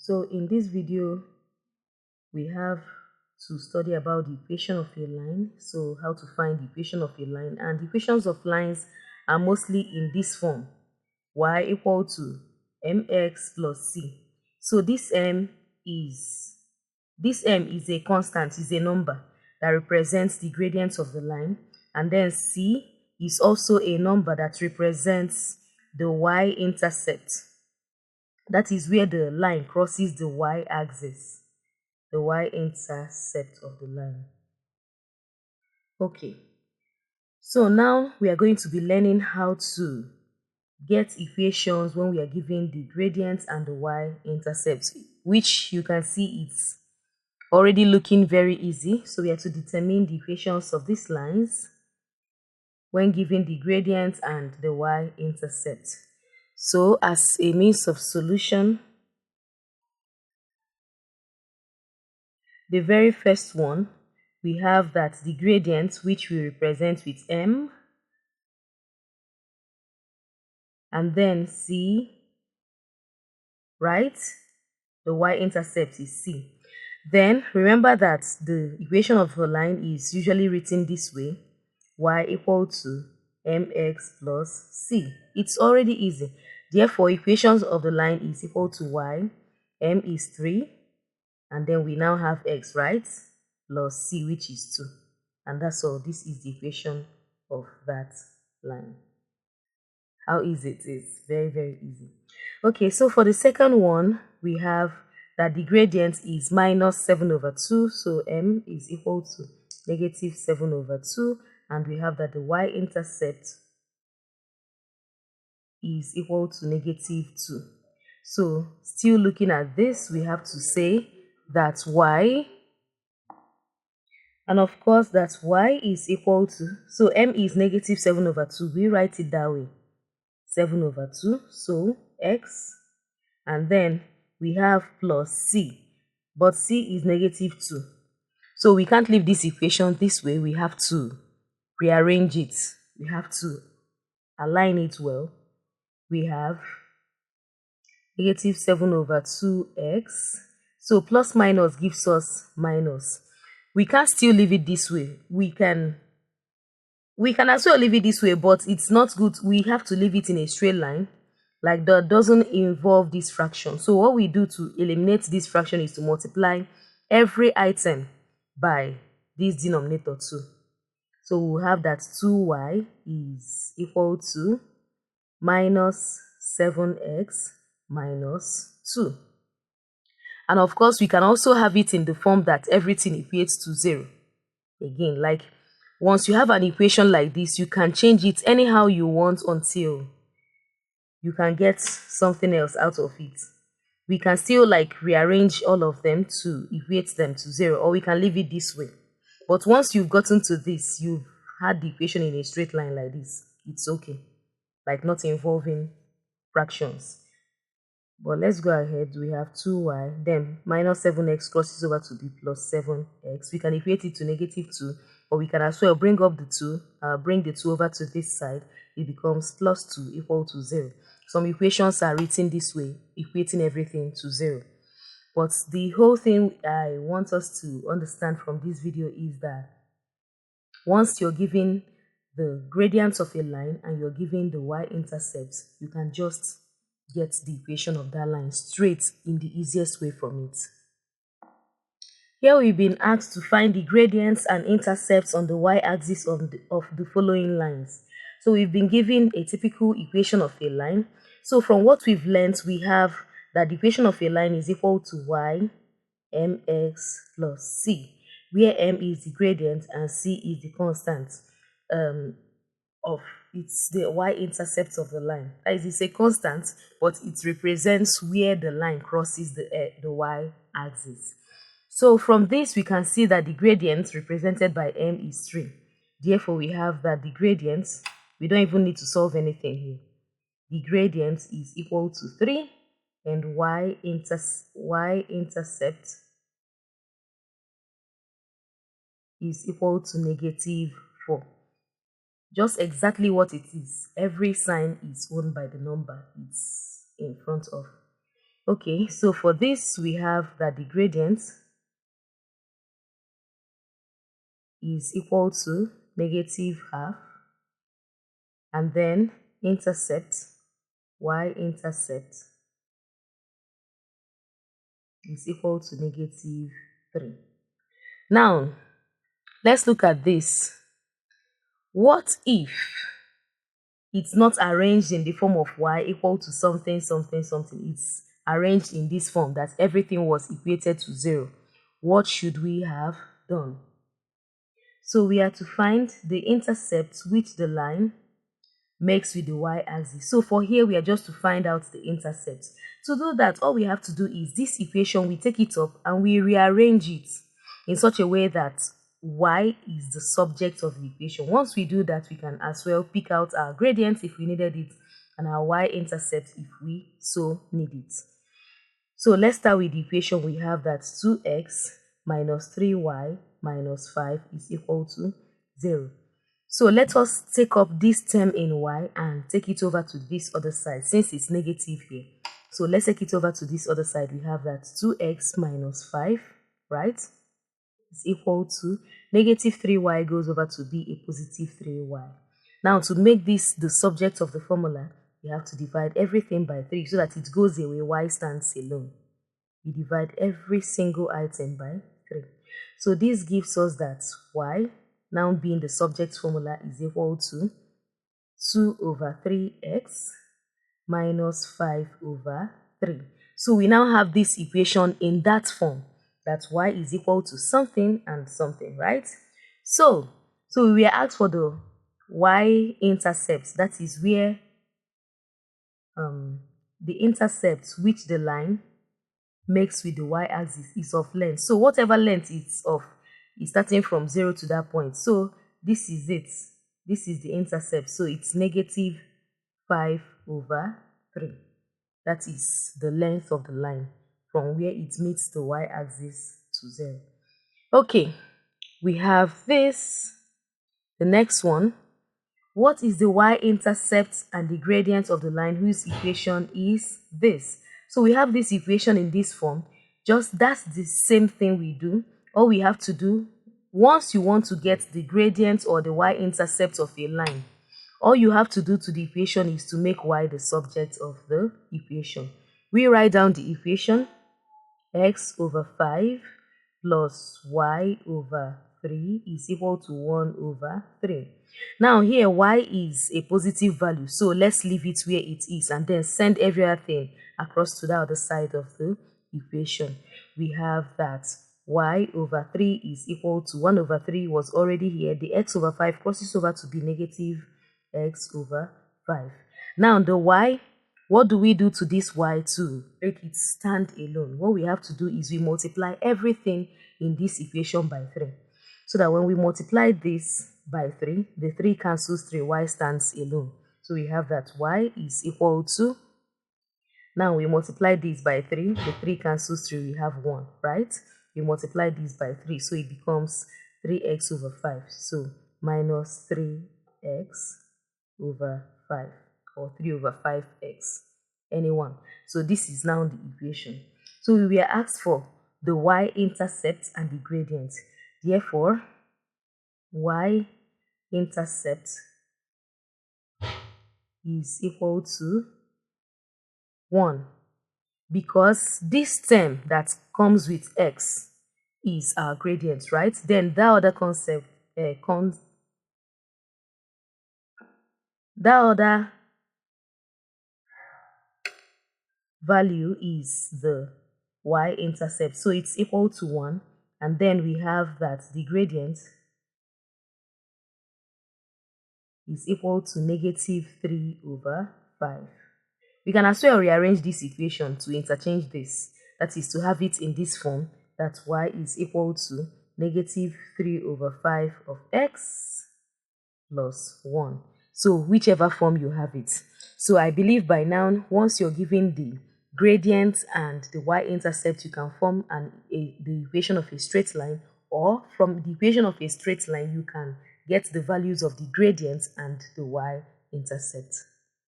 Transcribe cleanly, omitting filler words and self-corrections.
So in this video, we have to study about the equation of a line. So how to find the equation of a line, and the equations of lines are mostly in this form: y equal to mx plus c. So this m is a constant, is a number that represents the gradient of the line, and then c is also a number that represents the y-intercept. That is where the line crosses the y-axis, the y-intercept of the line. Okay, so now we are going to be learning how to get equations when we are given the gradient and the y-intercept, which you can see it's already looking very easy. So we have to determine the equations of these lines when given the gradient and the y-intercept. So as a means of solution, the very first one, we have that the gradient, which we represent with m, and then c, right? The y-intercept is c. Then remember that the equation of a line is usually written this way: y equal to mx plus c. It's already easy. Therefore, equations of the line is equal to y, m is 3, and then we now have x, right, plus c, which is 2. And that's all. This is the equation of that line. How easy it is. Very, very easy. Okay, so for the second one, we have that the gradient is minus 7 over 2. So m is equal to negative 7 over 2. And we have that the y-intercept is equal to negative 2. So still looking at this, we have to say that y, and of course that y is equal to, so m is negative 7 over 2. We write it that way, 7 over 2. So x, and then we have plus c, but c is negative 2. So we can't leave this equation this way. We have to rearrange it. We have to align it well. We have negative 7 over 2x. So plus minus gives us minus. We can't still leave it this way. We can as well leave it this way, but it's not good. We have to leave it in a straight line, like that doesn't involve this fraction. So what we do to eliminate this fraction is to multiply every item by this denominator 2. So we'll have that 2y is equal to minus 7x minus 2. And of course, we can also have it in the form that everything equates to 0. Again, like once you have an equation like this, you can change it anyhow you want until you can get something else out of it. We can still like rearrange all of them to equate them to 0, or we can leave it this way. But once you've gotten to this, you've had the equation in a straight line like this, it's okay, like not involving fractions. But let's go ahead. We have 2y, then minus 7x crosses over to be plus 7x. We can equate it to negative 2, or we can as well bring up the 2, bring the 2 over to this side. It becomes plus 2 equal to 0. Some equations are written this way, equating everything to 0. But the whole thing I want us to understand from this video is that once you're given the gradient of a line and you're given the y-intercept, you can just get the equation of that line straight in the easiest way from it. Here we've been asked to find the gradients and intercepts on the y-axis of the following lines. So we've been given a typical equation of a line. So from what we've learned, we have that the equation of a line is equal to y mx plus c, where m is the gradient and c is the constant of it's the y-intercept of the line. That is, it's a constant, but it represents where the line crosses the y-axis. So from this, we can see that the gradient represented by m is 3. Therefore, we have that the gradient, we don't even need to solve anything here. The gradient is equal to 3, and y-intercept is equal to negative 4. Just exactly what it is. Every sign is owned by the number it's in front of. Okay, so for this, we have that the gradient is equal to negative half, and then intercept, y-intercept is equal to negative 3. Now, let's look at this. What if it's not arranged in the form of y equal to something, something, something? It's arranged in this form that everything was equated to 0. What should we have done? So we are to find the intercept which the line makes with the y-axis. So for here, we are just to find out the intercept. To do that, all we have to do is this equation, we take it up and we rearrange it in such a way that y is the subject of the equation. Once we do that, we can as well pick out our gradient if we needed it and our y-intercept if we so need it. So let's start with the equation. We have that 2x minus 3y minus 5 is equal to 0. So let us take up this term in y and take it over to this other side since it's negative here. So let's take it over to this other side. We have that 2x minus 5, right, is equal to negative 3y goes over to be a positive 3y. Now, to make this the subject of the formula, you have to divide everything by 3 so that it goes away, y stands alone. You divide every single item by 3. So this gives us that y, now being the subject formula, is equal to 2 over 3x minus 5 over 3. So we now have this equation in that form, that y is equal to something and something, right? So we were asked for the y-intercept, that is where the intercept which the line makes with the y-axis is of length. So whatever length it's of is starting from 0 to that point. So this is it. This is the intercept. So it's negative 5 over 3. That is the length of the line from where it meets the y-axis to 0. Okay, we have this. The next one. What is the y-intercept and the gradient of the line whose equation is this? So we have this equation in this form. Just that's the same thing we do. All we have to do, once you want to get the gradient or the y-intercept of a line, all you have to do to the equation is to make y the subject of the equation. We write down the equation: x over 5 plus y over 3 is equal to 1 over 3. Now here y is a positive value, so let's leave it where it is and then send everything across to the other side of the equation. We have that y over 3 is equal to 1 over 3 was already here. The x over 5 crosses over to be negative x over 5. Now the y, what do we do to this y to make it stand alone? What we have to do is we multiply everything in this equation by 3. So that when we multiply this by 3, the 3 cancels 3, y stands alone. So we have that y is equal to, now we multiply this by 3, the 3 cancels 3, we have 1, right? We multiply this by 3, so it becomes 3x over 5. So minus 3x over 5, or 3 over 5x, anyone. So this is now the equation. So we were asked for the y-intercept and the gradient. Therefore, y-intercept is equal to 1, because this term that comes with x is our gradient, right? Then that other concept, that other value is the y-intercept. So it's equal to 1. And then we have that the gradient is equal to negative 3 over 5. We can as well rearrange this equation to interchange this. That is to have it in this form, that y is equal to negative 3 over 5 of x plus 1. So whichever form you have it. So I believe by now, once you're given the gradient and the y-intercept, you can form the equation of a straight line, or from the equation of a straight line, you can get the values of the gradient and the y-intercept.